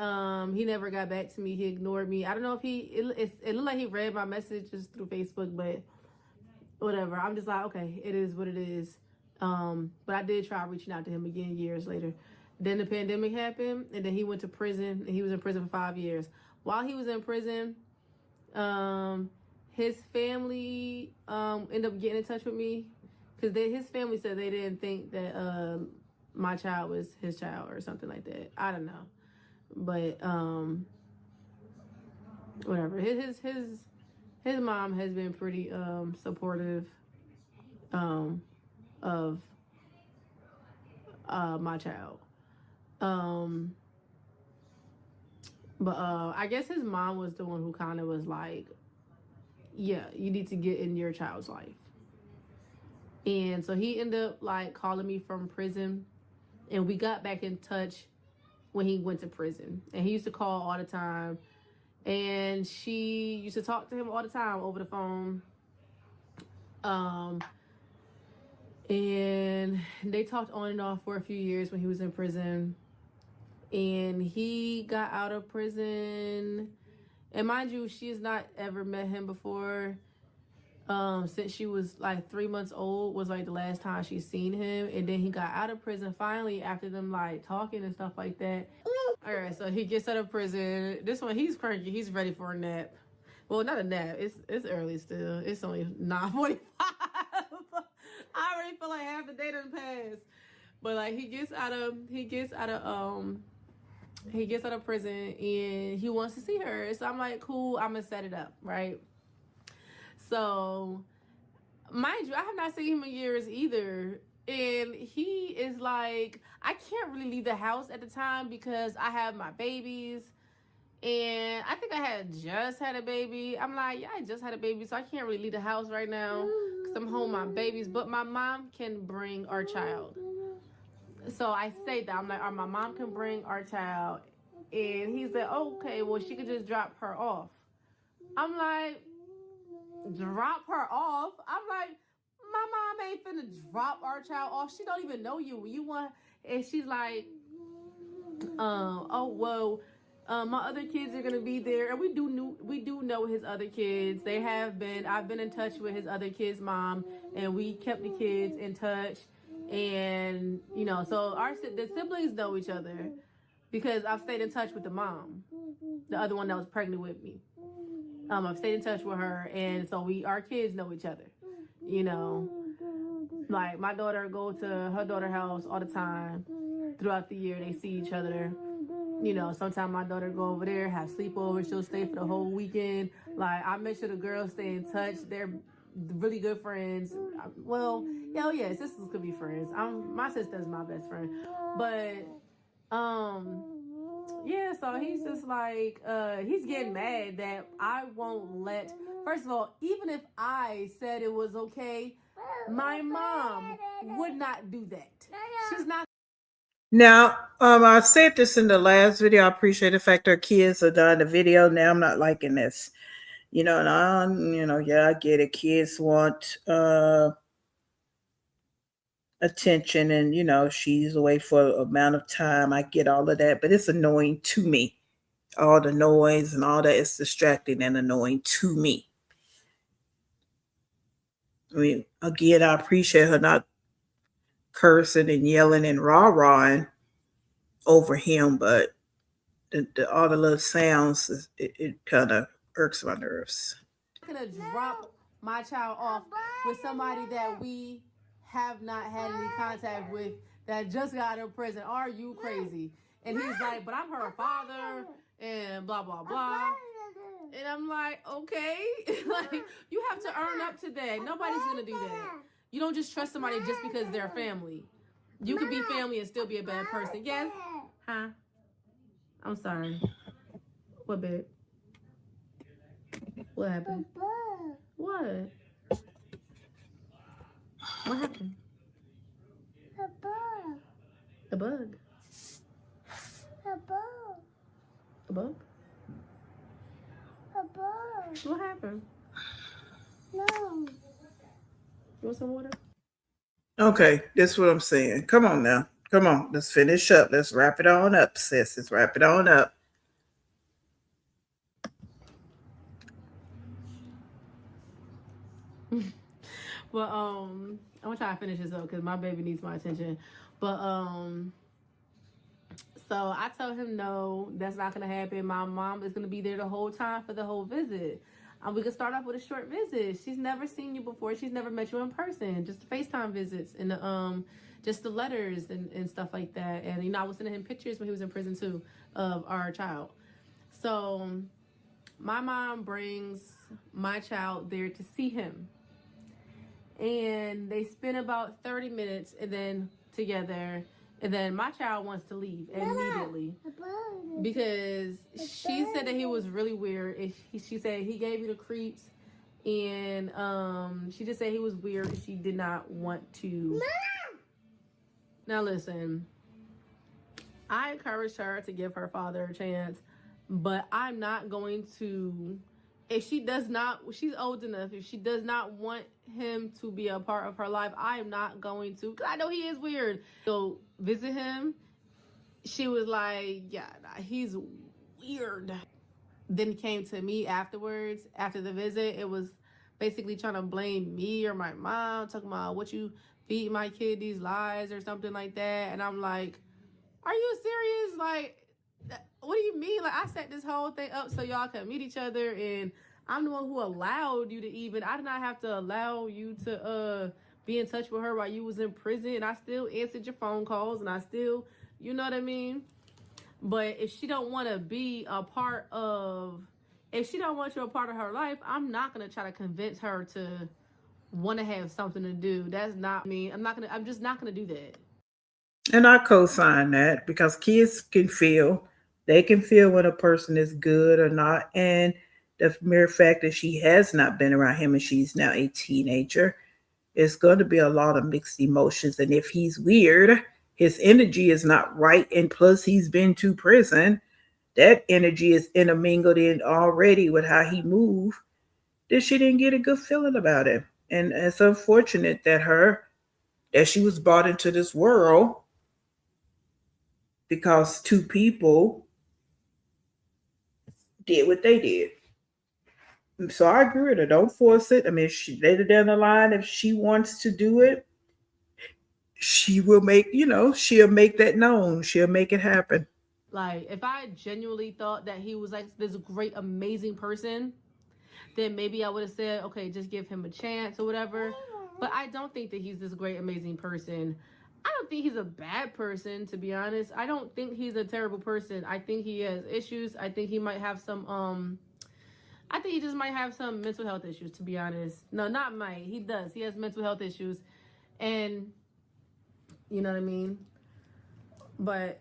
he never got back to me. He ignored me. I don't know if it looked like he read my messages through Facebook, but whatever. I'm just like, okay, it is what it is. But I did try reaching out to him again years later. Then the pandemic happened, and then he went to prison, and he was in prison for 5 years. While he was in prison, his family ended up getting in touch with me because his family said they didn't think that my child was his child or something like that. I don't know, but whatever. His mom has been pretty supportive of my child. But I guess his mom was the one who kind of was like, yeah, you need to get in your child's life. And so he ended up like calling me from prison, and we got back in touch when he went to prison. And he used to call all the time, and she used to talk to him all the time over the phone. And they talked on and off for a few years when he was in prison. And he got out of prison. And mind you, she has not ever met him before. Since she was like 3 months old was like the last time she's seen him. And then he got out of prison finally after them like talking and stuff like that. All right, so he gets out of prison. This one, he's cranky. He's ready for a nap. Well, not a nap. It's early still. It's only 9:45. I already feel like half the day done passed. But like he gets out of prison and he wants to see her. So I'm like, cool, I'm gonna set it up, right? So mind you, I have not seen him in years either. And he is like, I can't really leave the house at the time because I have my babies. And I think I had just had a baby. I'm like, yeah, I just had a baby, so I can't really leave the house right now because I'm home with my babies. But my mom can bring our child. So I say that. I'm like, my mom can bring our child. And he's like, okay, well, she could just drop her off. I'm like, drop her off? I'm like, my mom ain't finna drop our child off. She don't even know you. You want, and she's like, oh, well, my other kids are gonna be there, and we do know his other kids. They have been. I've been in touch with his other kids' mom, and we kept the kids in touch. And so the siblings know each other because I've stayed in touch with the mom, the other one that was pregnant with me. I've stayed in touch with her, and so our kids know each other. Like my daughter go to her daughter's house all the time. Throughout the year, they see each other. Sometimes my daughter go over there, have sleepovers. She'll stay for the whole weekend. Like I make sure the girls stay in touch. They're really good friends. Well, yeah, sisters could be friends. My sister's my best friend, but yeah. So he's just like he's getting mad that I won't let. First of all, even if I said it was okay, my mom would not do that. She's not. Now, I said this in the last video. I appreciate the fact our kids are done the video. Now I'm not liking this. And yeah, I get it. Kids want attention, and she's away for an amount of time. I get all of that, but it's annoying to me. All the noise and all that is distracting and annoying to me. I mean, again, I appreciate her not cursing and yelling and rah-rahing over him, but all the little sounds, it kind of irks my nerves. I'm not gonna drop my child off with somebody that we have not had any contact with that just got out of prison. Are you crazy? And he's like, but I'm her father and blah blah blah. And I'm like, okay, like you have to earn up to that. Nobody's gonna do that. You don't just trust somebody just because they're family. You could be family and still be a bad person. Yes? Huh? I'm sorry. What, babe? What happened? What? What happened? A bug. A bug? A bug. A bug? A bug. What happened? No. You want some water? Okay, this is what I'm saying. Come on now. Come on, let's finish up. Let's wrap it on up, sis. Let's wrap it on up. But I'm gonna try to finish this up because my baby needs my attention. But so I told him no, that's not gonna happen. My mom is gonna be there the whole time for the whole visit. We could start off with a short visit. She's never seen you before. She's never met you in person. Just the FaceTime visits and the just the letters and stuff like that. And you know, I was sending him pictures when he was in prison too of our child. So my mom brings my child there to see him. And they spend about 30 minutes and then together, and then my child wants to leave immediately because she said that he was really weird. She said he gave you the creeps, and she just said he was weird and she did not want to. Now listen, I encouraged her to give her father a chance, but I'm not going to. If she does not, she's old enough. If she does not want him to be a part of her life, I am not going to. Because I know he is weird. So visit him. She was like, yeah, nah, he's weird. Then came to me afterwards, after the visit. It was basically trying to blame me or my mom, talking about what you feed my kid these lies or something like that. And I'm like, are you serious? Like, what do you mean? Like, I set this whole thing up so y'all can meet each other, and I'm the one who allowed you to even. I did not have to allow you to be in touch with her while you was in prison, and I still answered your phone calls, and I still, you know what I mean? But if she don't want to be a part of, if she don't want you a part of her life, I'm not gonna try to convince her to want to have something to do. That's not me. I'm just not gonna do that. And I co-sign that because kids can feel, they can feel when a person is good or not. And the mere fact that she has not been around him and she's now a teenager, it's going to be a lot of mixed emotions. And if he's weird, his energy is not right. And plus, he's been to prison. That energy is intermingled in already with how he moved. That she didn't get a good feeling about him. And it's unfortunate that she was brought into this world because two people did what they did. So I agree with her. Don't force it. I mean, later down the line, if she wants to do it, she will she'll make that known. She'll make it happen. Like, if I genuinely thought that he was like this great, amazing person, then maybe I would have said, okay, just give him a chance or whatever. But I don't think that he's this great, amazing person. I don't think he's a bad person, to be honest. I don't think he's a terrible person. I think he has issues. I think he might have some I think he just might have some mental health issues, to be honest. No, not might. He does. He has mental health issues. And you know what I mean? But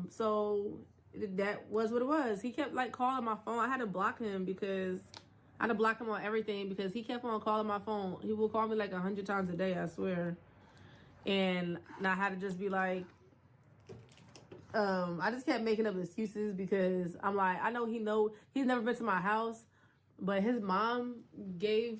so that was what it was. He kept like calling my phone. I had to block him because I had to block him on everything because he kept on calling my phone. He will call me like 100 times a day, I swear. And I had to just be like, I just kept making up excuses because I'm like, I know he's never been to my house, but his mom gave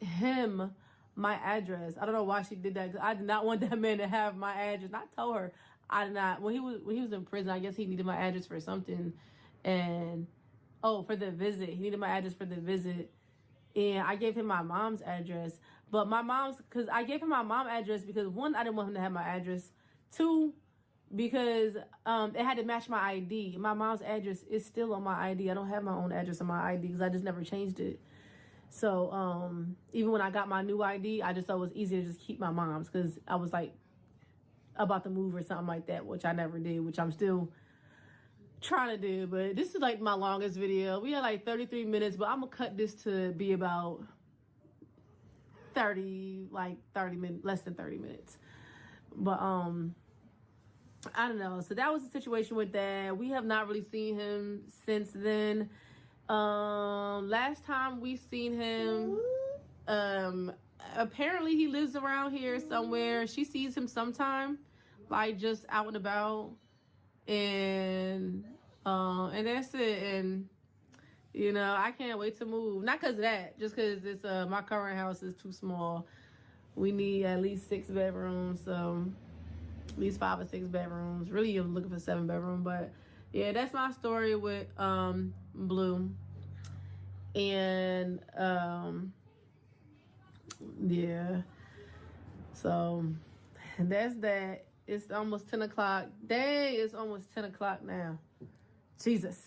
him my address. I don't know why she did that because I did not want that man to have my address. I told her I did not. When he was in prison, I guess he needed my address for something, and for the visit, he needed my address for the visit, and I gave him my mom's address. But my mom's, because I gave him my mom's address because one, I didn't want him to have my address. Two, because it had to match my ID. My mom's address is still on my ID. I don't have my own address on my ID because I just never changed it. So even when I got my new ID, I just thought it was easier to just keep my mom's because I was like about to move or something like that, which I never did, which I'm still trying to do. But this is like my longest video. We had like 33 minutes, but I'm gonna cut this to be about 30 minutes, less than 30 minutes. But I don't know. So that was the situation with that. We have not really seen him since then. Last time we seen him, apparently he lives around here somewhere. She sees him sometime, like just out and about, and that's it. And you know, I can't wait to move. Not because of that, just because it's my current house is too small. We need at least 6 bedrooms, so at least 5 or 6 bedrooms. Really, you're looking for 7 bedroom, but yeah, that's my story with Blue. And yeah, so that's that. It's almost 10 o'clock. Dang, it's almost 10 o'clock now. Jesus.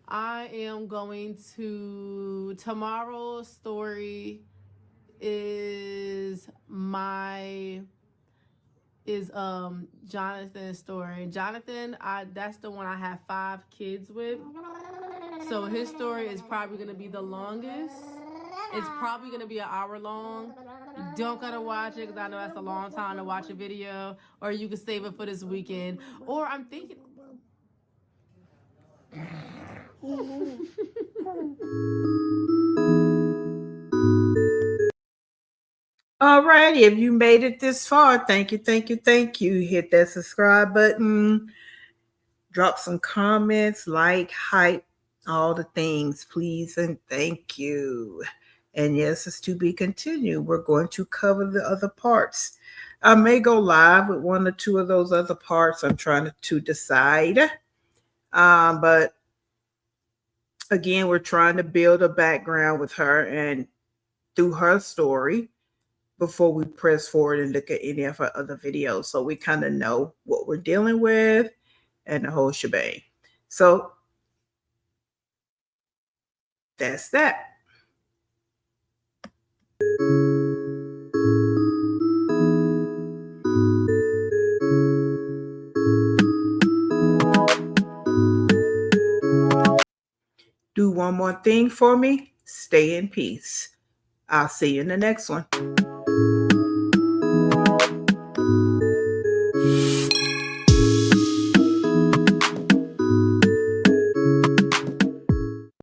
I am going to, tomorrow's story is Jonathan's story. Jonathan, that's the one I have 5 kids with. So his story is probably gonna be the longest. It's probably gonna be an hour long. You don't gotta watch it because I know that's a long time to watch a video, or you can save it for this weekend. Or I'm thinking. All righty. If you made it this far, thank you, thank you, thank you. Hit that subscribe button. Drop some comments, like, hype, all the things, please, and thank you. And yes, it's to be continued. We're going to cover the other parts. I may go live with 1 or 2 of those other parts. I'm trying to decide. But again, we're trying to build a background with her and through her story before we press forward and look at any of her other videos. So we kind of know what we're dealing with and the whole shebang. So that's that. Do one more thing for me. Stay in peace. I'll see you in the next one.